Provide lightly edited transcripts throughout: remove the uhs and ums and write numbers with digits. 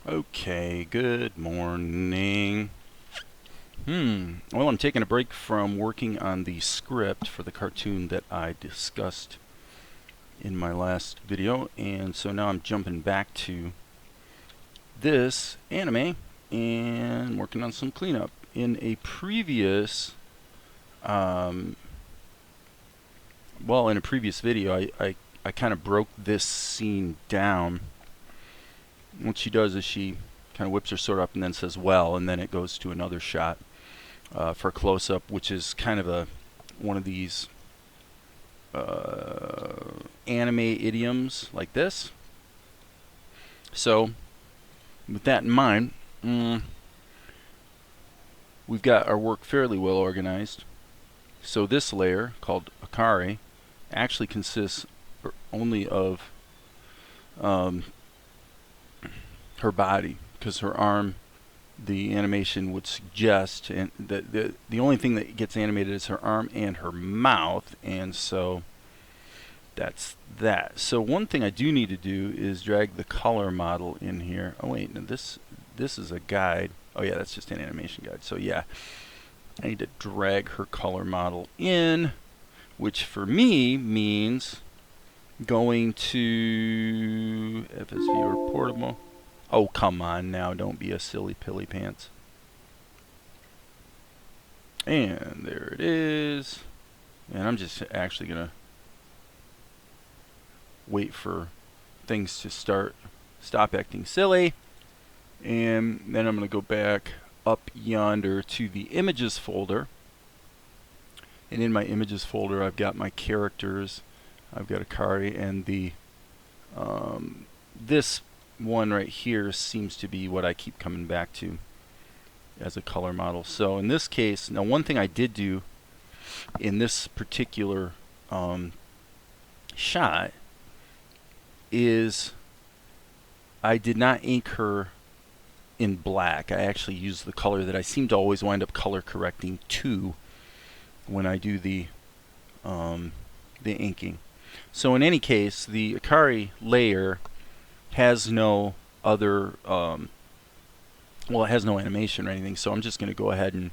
Okay, good morning. Well, I'm taking a break from working on the script for the cartoon that I discussed in my last video, and so now I'm jumping back to this anime and working on some cleanup. In a previous, in a previous video, I kind of broke this scene down. What she does is she kind of whips her sword up and then says, well, and then it goes to another shot for a close-up, which is kind of one of these anime idioms like this. So, with that in mind, we've got our work fairly well organized. So this layer, called Akari, actually consists only of her body, because her arm, the animation would suggest, and the only thing that gets animated is her arm and her mouth, and so that's that. So one thing I do need to do is drag the color model in here. Oh wait, no, this is a guide. Oh yeah, that's just an animation guide. So yeah, I need to drag her color model in, which for me means going to FS Viewer Portable. Oh, come on now, don't be a silly pilly pants. And there it is. And I'm just actually going to wait for things to stop acting silly. And then I'm going to go back up yonder to the images folder. And in my images folder, I've got my characters. I've got Akari, and the this one right here seems to be what I keep coming back to as a color model. So in this case, now one thing I did do in this particular shot is I did not ink her in black. I actually used the color that I seem to always wind up color correcting to when I do the inking. So in any case, the Akari layer has no other, it has no animation or anything, so I'm just going to go ahead and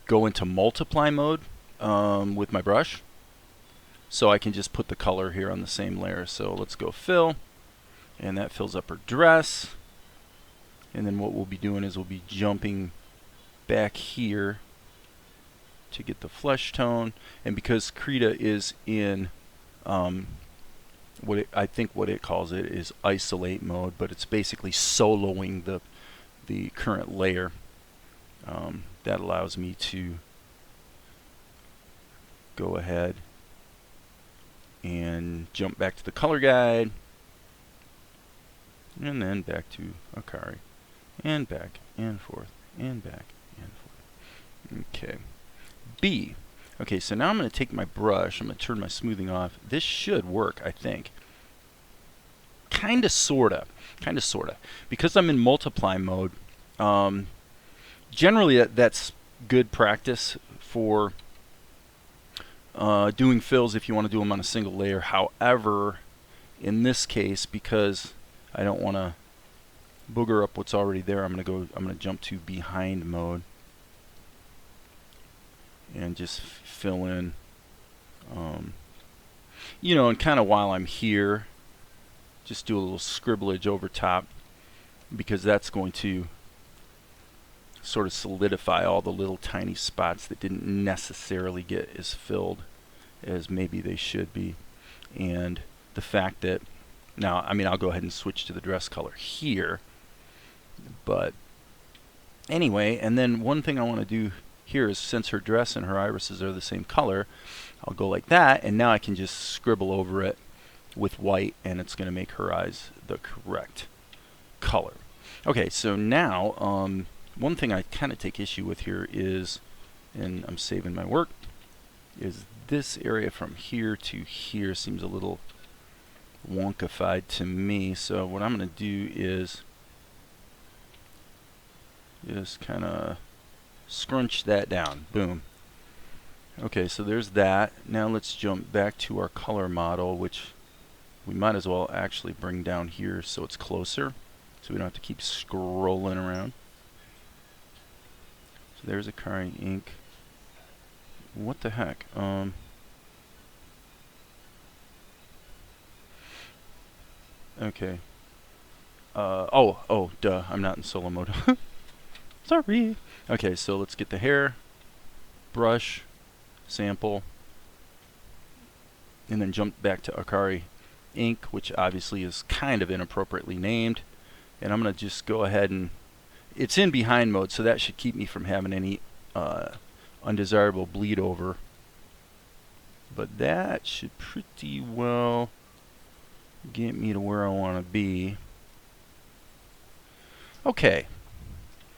go into multiply mode with my brush, so I can just put the color here on the same layer. So let's go fill, and that fills up her dress, and then what we'll be doing is we'll be jumping back here to get the flesh tone, and because Krita is in I think what it calls it is isolate mode, but it's basically soloing the current layer. That allows me to go ahead and jump back to the color guide, and then back to Akari, and back and forth, and back and forth. Okay. B. Okay, so now I'm going to take my brush, I'm going to turn my smoothing off. This should work, I think. Kinda, sorta. Because I'm in multiply mode, generally that's good practice for doing fills if you want to do them on a single layer. However, in this case, because I don't want to booger up what's already there, I'm going to jump to behind mode and just fill in, and kind of while I'm here, just do a little scribblage over top, because that's going to sort of solidify all the little tiny spots that didn't necessarily get as filled as maybe they should be. And the fact that, now, I'll go ahead and switch to the dress color here, but anyway, and then one thing I want to do here is, since her dress and her irises are the same color, I'll go like that, and now I can just scribble over it with white, and it's going to make her eyes the correct color. Okay, so now one thing I kind of take issue with here is, and I'm saving my work, is this area from here to here seems a little wonkified to me. So what I'm going to do is just kind of scrunch that down. Boom. Okay, so there's that. Now let's jump back to our color model, which we might as well actually bring down here so it's closer. so we don't have to keep scrolling around. So there's Akari ink. What the heck? Okay. Oh, duh. I'm not in solo mode. Sorry. Okay, so let's get the hair, brush, sample, and then jump back to Akari ink, which obviously is kind of inappropriately named. And I'm going to just go ahead and... It's in behind mode, so that should keep me from having any undesirable bleed over. But that should pretty well get me to where I want to be. Okay.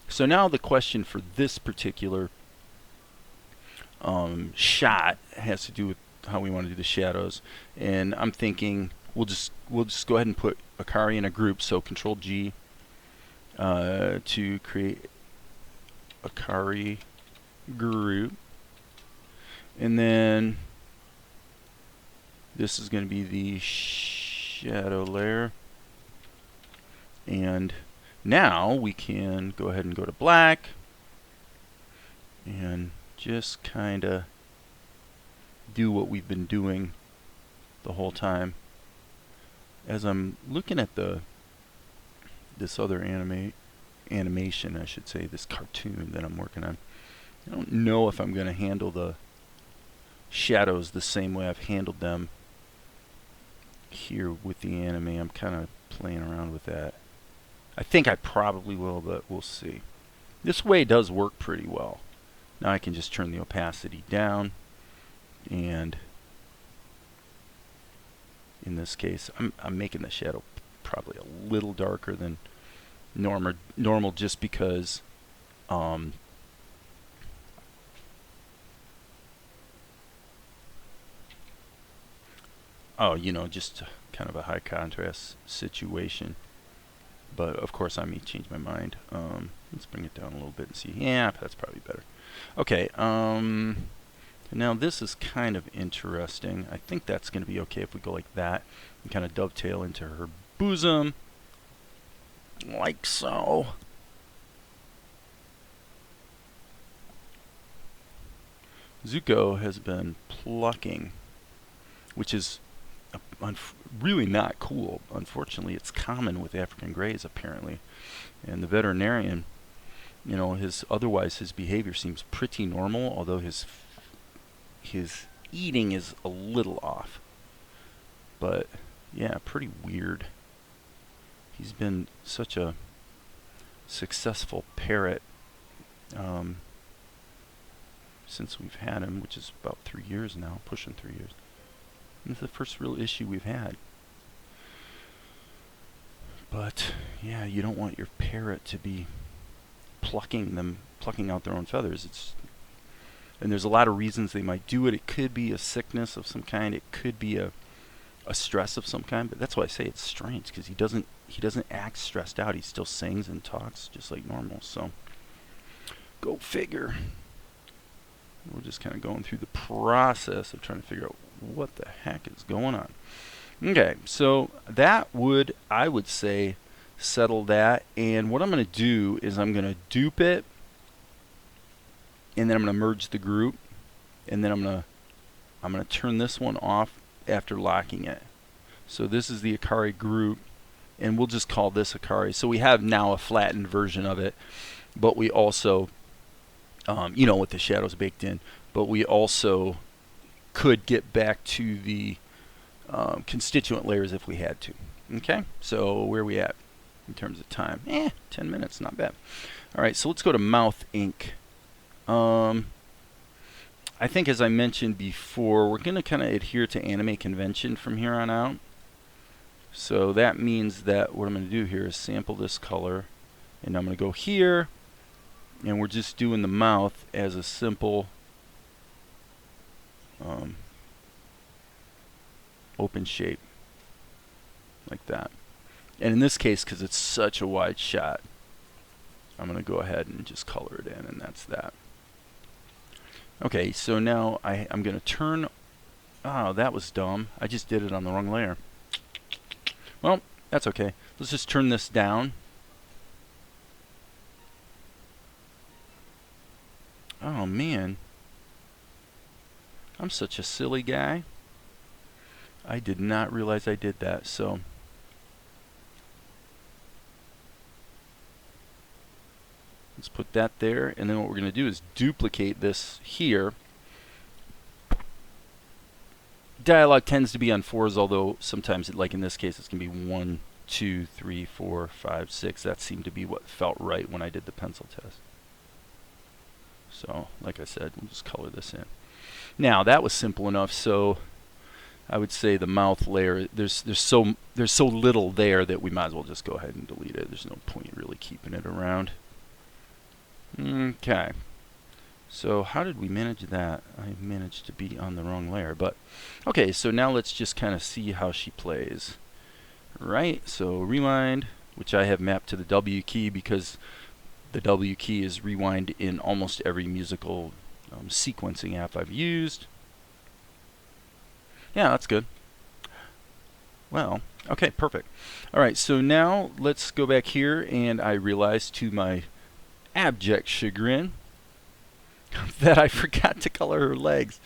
So now the question for this particular shot has to do with how we want to do the shadows. And I'm thinking we'll just go ahead and put Akari in a group. So Control G to create Akari group. And then this is going to be the shadow layer. And now we can go ahead and go to black and just kind of do what we've been doing the whole time. As I'm looking at this other animation, I should say, this cartoon that I'm working on, I don't know if I'm going to handle the shadows the same way I've handled them here with the anime. I'm kind of playing around with that. I think I probably will, but we'll see. This way does work pretty well. Now I can just turn the opacity down, and in this case I'm making the shadow probably a little darker than normal just because just kind of a high contrast situation. But of course I may change my mind. Let's bring it down a little bit and see. Yeah, that's probably better. Okay, now this is kind of interesting. I think that's going to be okay if we go like that and kind of dovetail into her bosom, like so. Zuko has been plucking, which is really not cool. Unfortunately, it's common with African greys apparently. And the veterinarian, his behavior seems pretty normal, although his eating is a little off. But yeah, pretty weird. He's been such a successful parrot since we've had him, which is about 3 years now, pushing 3 years. This is the first real issue we've had. But yeah, you don't want your parrot to be plucking out their own feathers. And there's a lot of reasons they might do it. It could be a sickness of some kind. It could be a stress of some kind. But that's why I say it's strange, because he doesn't act stressed out. He still sings and talks just like normal. So go figure. We're just kind of going through the process of trying to figure out what the heck is going on. Okay, so that would, I would say, settle that. And what I'm going to do is I'm going to dupe it, and then I'm going to merge the group, and then I'm going to turn this one off after locking it. So this is the Akari group, and we'll just call this Akari. So we have now a flattened version of it, but we also, with the shadows baked in, but we also could get back to the constituent layers if we had to. Okay, so where are we at in terms of time? 10 minutes, not bad. All right, so let's go to mouth ink. I think, as I mentioned before, we're going to kind of adhere to anime convention from here on out. So that means that what I'm going to do here is sample this color, and I'm going to go here, and we're just doing the mouth as a simple open shape, like that. And in this case, because it's such a wide shot, I'm going to go ahead and just color it in, and that's that. Okay, so now I'm going to turn... Oh, that was dumb. I just did it on the wrong layer. Well, that's okay. Let's just turn this down Oh man, I'm such a silly guy. I did not realize I did that. So let's put that there, and then what we're going to do is duplicate this here. Dialogue tends to be on 4s, although sometimes, like in this case, it's going to be 1, 2, 3, 4, 5, 6. That seemed to be what felt right when I did the pencil test. So, like I said, we'll just color this in. Now, that was simple enough, so I would say the mouth layer, there's so little there that we might as well just go ahead and delete it. There's no point really keeping it around. Okay. So how did we manage that? I managed to be on the wrong layer, but okay, so now let's just kind of see how she plays. Right, so rewind, which I have mapped to the W key because the W key is rewind in almost every musical sequencing app I've used. Yeah, that's good. Well, okay, perfect. All right, so now let's go back here, and I realized to my abject chagrin that I forgot to color her legs.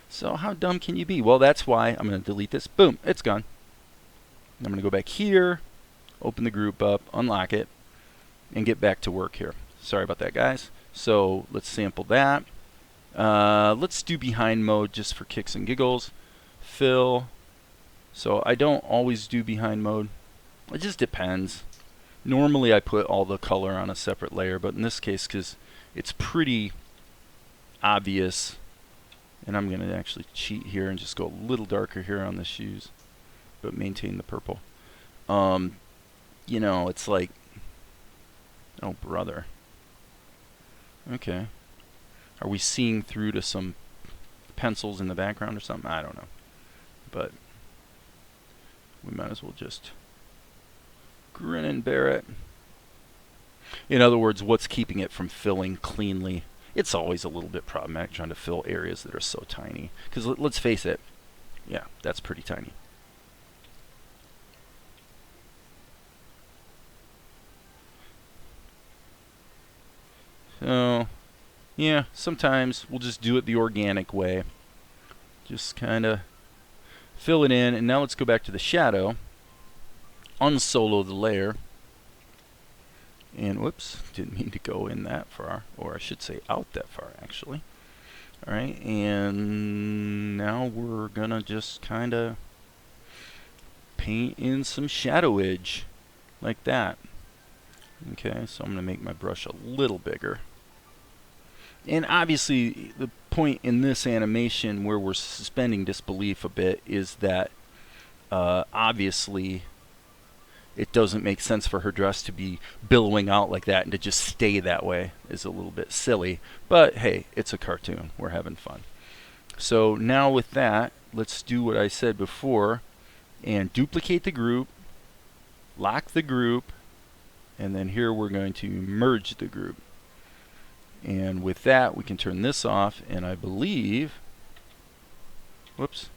So how dumb can you be? Well, that's why I'm going to delete this. Boom, it's gone. I'm going to go back here, open the group up, unlock it, and get back to work here. Sorry about that, guys. So let's sample that. Let's do behind mode just for kicks and giggles. Fill. So I don't always do behind mode. It just depends. Normally I put all the color on a separate layer, but in this case, because it's pretty obvious, and I'm going to actually cheat here and just go a little darker here on the shoes, but maintain the purple. You know, it's like, oh brother. Okay. Are we seeing through to some pencils in the background or something? I don't know. But we might as well just grin and bear it. In other words, what's keeping it from filling cleanly? It's always a little bit problematic trying to fill areas that are so tiny. Because let's face it, yeah, that's pretty tiny. So, yeah, sometimes we'll just do it the organic way. Just kind of fill it in. And now let's go back to the shadow. Unsolo the layer. And whoops, didn't mean to go in that far, or I should say out that far actually. Alright, and now we're gonna just kinda paint in some shadowage like that. Okay, so I'm gonna make my brush a little bigger. And obviously the point in this animation where we're suspending disbelief a bit is that obviously it doesn't make sense for her dress to be billowing out like that and to just stay that way. Is a little bit silly. But hey, it's a cartoon. We're having fun. So now with that, let's do what I said before and duplicate the group, lock the group, and then here we're going to merge the group. And with that, we can turn this off, and I believe, whoops,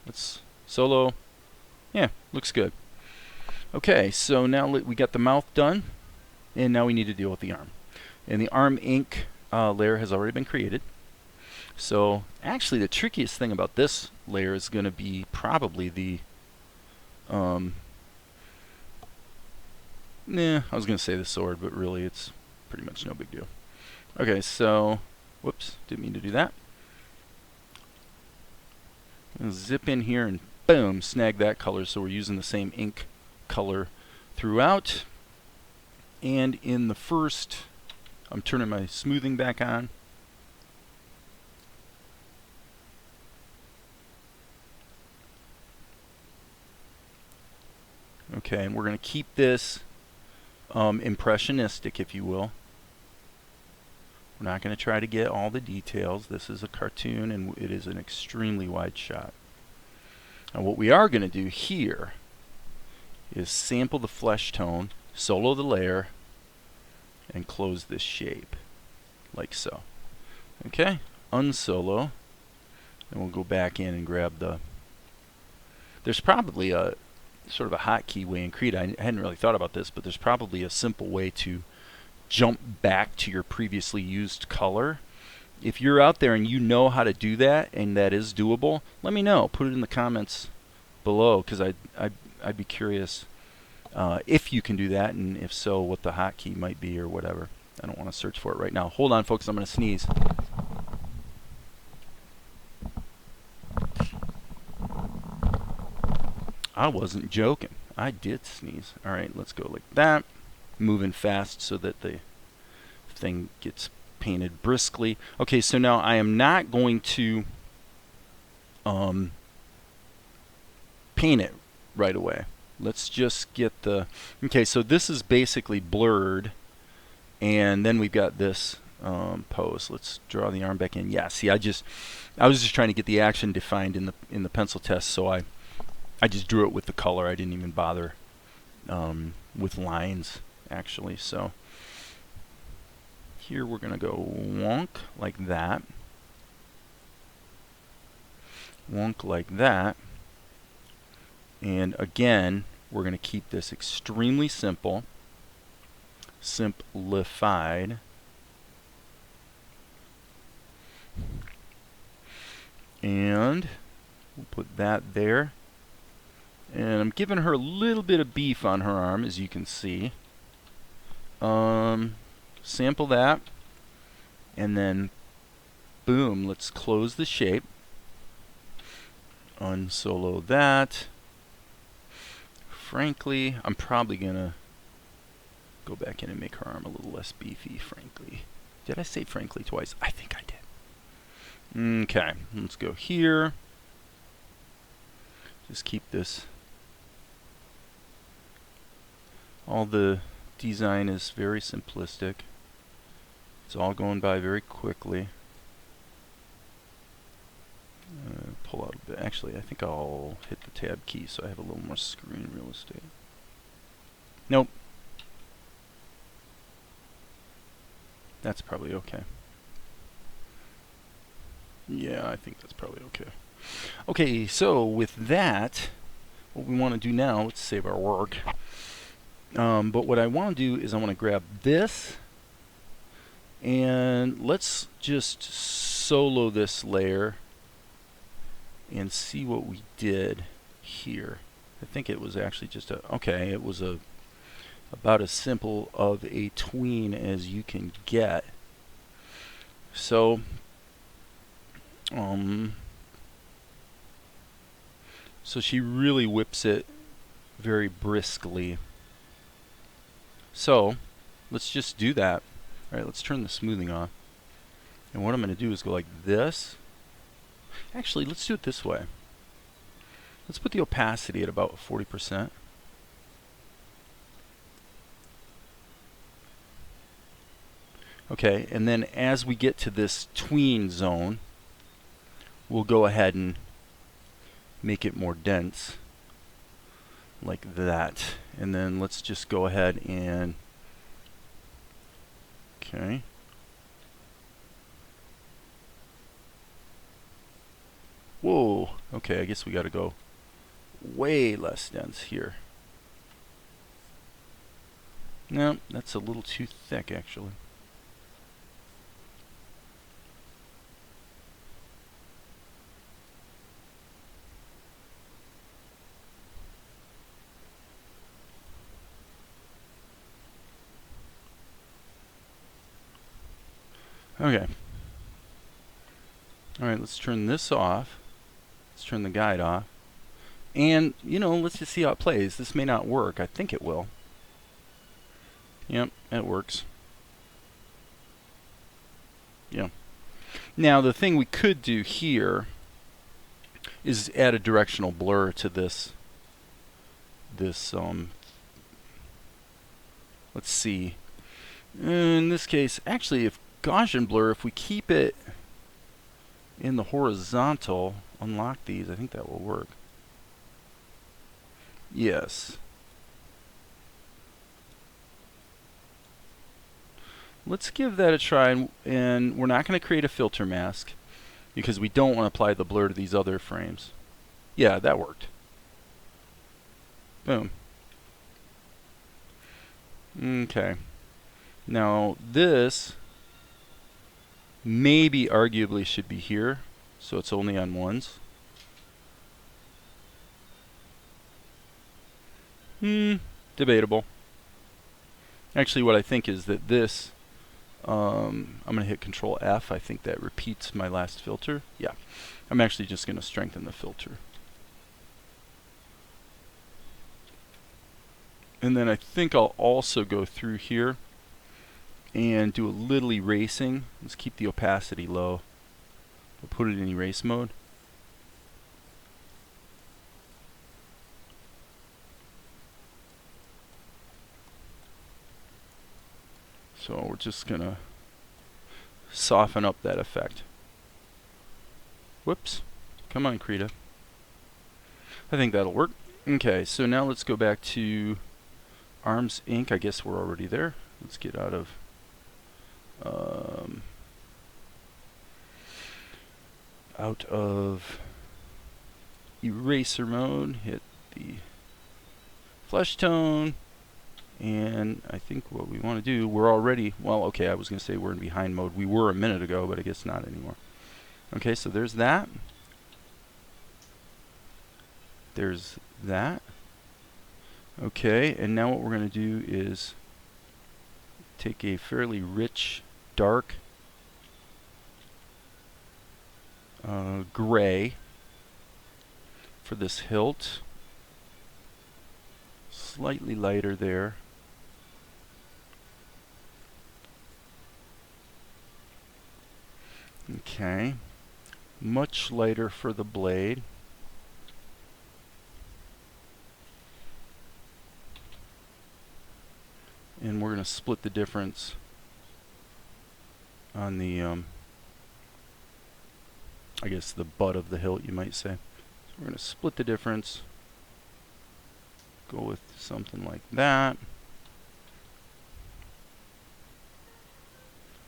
let's solo. Yeah, looks good. Okay, so now we got the mouth done, and now we need to deal with the arm. And the arm ink layer has already been created. So actually the trickiest thing about this layer is going to be probably the, I was going to say the sword, but really it's pretty much no big deal. Okay, so, whoops, didn't mean to do that. Zip in here and boom, snag that color, so we're using the same ink color throughout. And in the first, I'm turning my smoothing back on. Okay, and we're going to keep this impressionistic, if you will. We're not going to try to get all the details. This is a cartoon, and it is an extremely wide shot. Now what we are going to do here is sample the flesh tone, solo the layer, and close this shape, like so. Okay, unsolo, and we'll go back in and grab the... There's probably a sort of a hotkey way in Krita. I hadn't really thought about this, but there's probably a simple way to jump back to your previously used color. If you're out there and you know how to do that and that is doable, let me know. Put it in the comments below, because I'd be curious if you can do that, and if so, what the hotkey might be or whatever. I don't want to search for it right now. Hold on, folks. I'm going to sneeze. I wasn't joking. I did sneeze. All right, let's go like that. Moving fast so that the thing gets painted briskly. Okay, so now I am not going to paint it right away. Let's just get the... Okay, so this is basically blurred, and then we've got this pose. Let's draw the arm back in. Yeah, see, I was just trying to get the action defined in the pencil test, so I just drew it with the color. I didn't even bother with lines, actually. So here we're going to go wonk like that. Wonk like that. And again, we're going to keep this extremely simple. Simplified. And we'll put that there. And I'm giving her a little bit of beef on her arm, as you can see. Sample that. And then, boom, let's close the shape. Unsolo that. Frankly, I'm probably going to go back in and make her arm a little less beefy, frankly. Did I say frankly twice? I think I did. Okay, let's go here. Just keep this. All the design is very simplistic. It's all going by very quickly. Pull out a bit. Actually, I think I'll hit the tab key so I have a little more screen real estate. Nope. That's probably okay. Yeah, I think that's probably okay. Okay, so with that, what we want to do now, let's save our work. But what I want to do is I want to grab this, and let's just solo this layer and see what we did here. I think it was actually just okay, it was about as simple of a tween as you can get. So so she really whips it very briskly. So let's just do that. Alright, let's turn the smoothing off. And what I'm going to do is go like this. Actually, let's do it this way. Let's put the opacity at about 40%. Okay, and then as we get to this tween zone, we'll go ahead and make it more dense, like that. And then let's just go ahead and, okay. Whoa, okay, I guess we gotta go way less dense here. No, that's a little too thick, actually. Okay. Alright, let's turn this off. Let's turn the guide off. And, you know, let's just see how it plays. This may not work. I think it will. Yep, it works. Yeah. Now, the thing we could do here is add a directional blur to this. Let's see. In this case, actually, if Gaussian blur, if we keep it in the horizontal, unlock these, I think that will work. Yes. Let's give that a try, and we're not going to create a filter mask because we don't want to apply the blur to these other frames. Yeah, that worked. Boom. Okay. Now this maybe arguably should be here, so it's only on ones. Debatable. Actually, what I think is that this, I'm going to hit Control F. I think that repeats my last filter. Yeah, I'm actually just going to strengthen the filter. And then I think I'll also go through here and do a little erasing. Let's keep the opacity low. I'll put it in erase mode. So we're just going to soften up that effect. Whoops. Come on, Krita. I think that'll work. Okay, so now let's go back to Arms Ink. I guess we're already there. Let's get out of eraser mode, hit the flesh tone, and I think what we want to do, we're already, well, okay, I was going to say we're in behind mode. We were a minute ago, but I guess not anymore. Okay, so there's that. There's that. Okay, and now what we're going to do is take a fairly rich, dark gray for this hilt. Slightly lighter there. Okay. Much lighter for the blade. And we're going to split the difference on the, I guess the butt of the hilt, you might say. So we're going to split the difference. Go with something like that.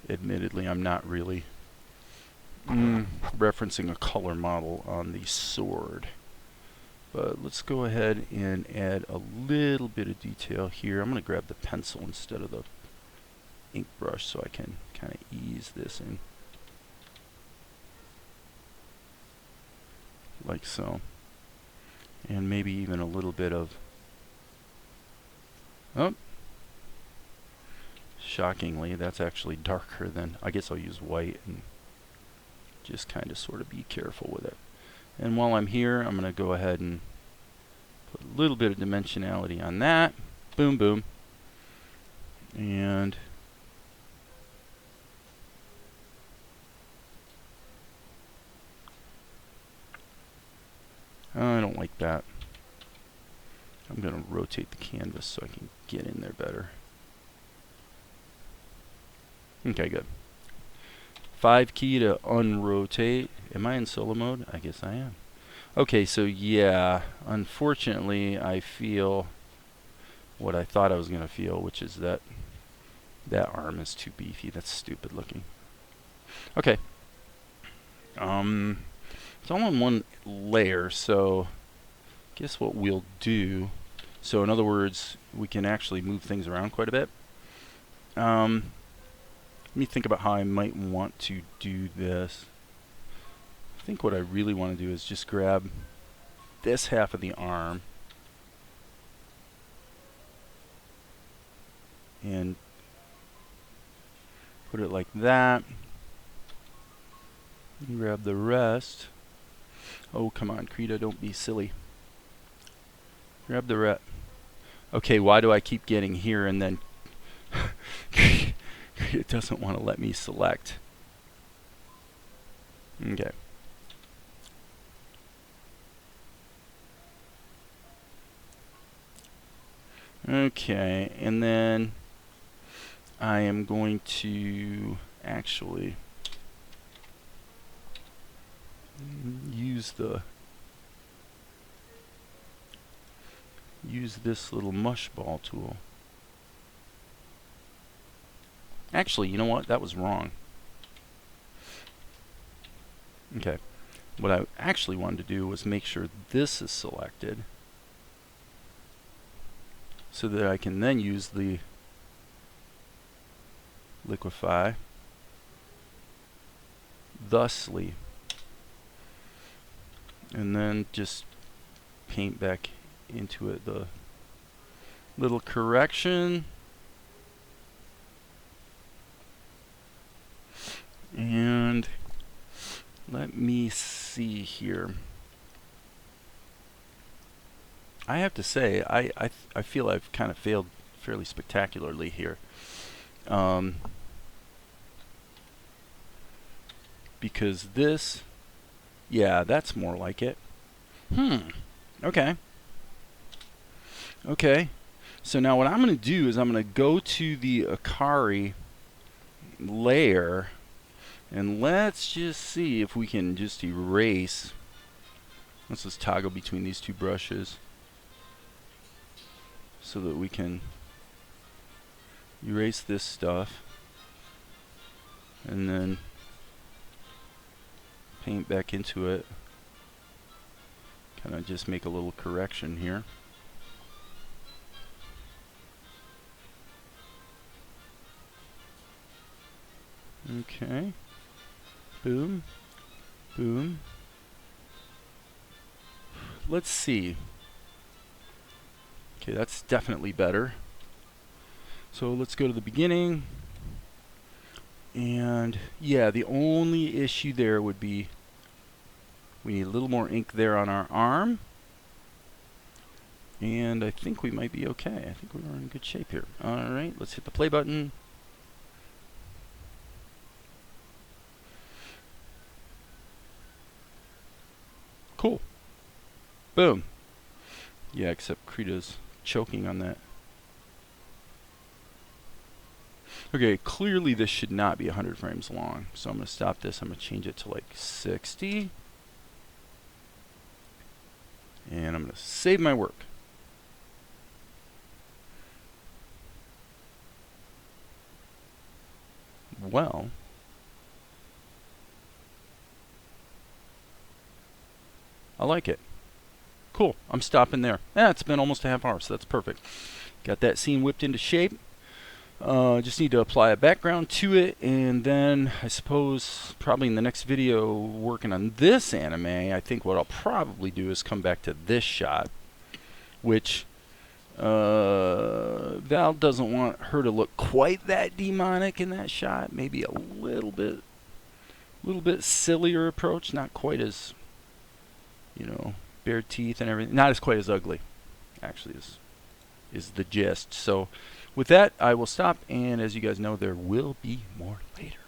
Admittedly, I'm not really referencing a color model on the sword. But let's go ahead and add a little bit of detail here. I'm going to grab the pencil instead of the ink brush so I can kind of ease this in. Like so. And maybe even a little bit of... Oh! Shockingly, that's actually darker than... I guess I'll use white and just kind of sort of be careful with it. And while I'm here, I'm going to go ahead and put a little bit of dimensionality on that. Boom, boom. And I don't like that. I'm going to rotate the canvas so I can get in there better. Okay, good. 5 key to unrotate. Am I in solo mode? I guess I am. Okay, so yeah, unfortunately I feel what I thought I was going to feel, which is that that arm is too beefy. That's stupid looking. Okay. It's all in one layer, so guess what we'll do. So in other words, we can actually move things around quite a bit. Let me think about how I might want to do this. I think what I really want to do is just grab this half of the arm and put it like that. And grab the rest. Oh, come on, Krita, don't be silly. Grab the rest. Okay, why do I keep getting here and then it doesn't want to let me select? Okay. Okay, and then I am going to actually use this little mush ball tool. Actually, you know what? That was wrong. Okay. What I actually wanted to do was make sure this is selected so that I can then use the liquefy thusly, and then just paint back into it the little correction. And let me see here. I have to say, I feel I've kind of failed fairly spectacularly here. Because this, yeah, that's more like it. Okay. Okay. So now what I'm going to do is I'm going to go to the Akari layer, and let's just see if we can just erase. Let's just toggle between these two brushes so that we can erase this stuff and then paint back into it. Kind of just make a little correction here. Okay. Boom. Boom. Let's see. Okay, that's definitely better. So let's go to the beginning. And yeah, the only issue there would be we need a little more ink there on our arm. And I think we might be okay. I think we're in good shape here. Alright, let's hit the play button. Cool. Boom. Yeah, except Krita's choking on that. Okay, clearly this should not be 100 frames long. So I'm going to stop this. I'm going to change it to like 60. And I'm going to save my work. Well, I like it. Cool. I'm stopping there. It's been almost a half hour, so that's perfect. Got that scene whipped into shape. Just need to apply a background to it, and then I suppose probably in the next video working on this anime, I think what I'll probably do is come back to this shot, which Val doesn't want her to look quite that demonic in that shot. Maybe a little bit sillier approach, not quite as, you know, bare teeth and everything, not as quite as ugly, actually, is the gist. So with that, I will stop, and as you guys know, there will be more later.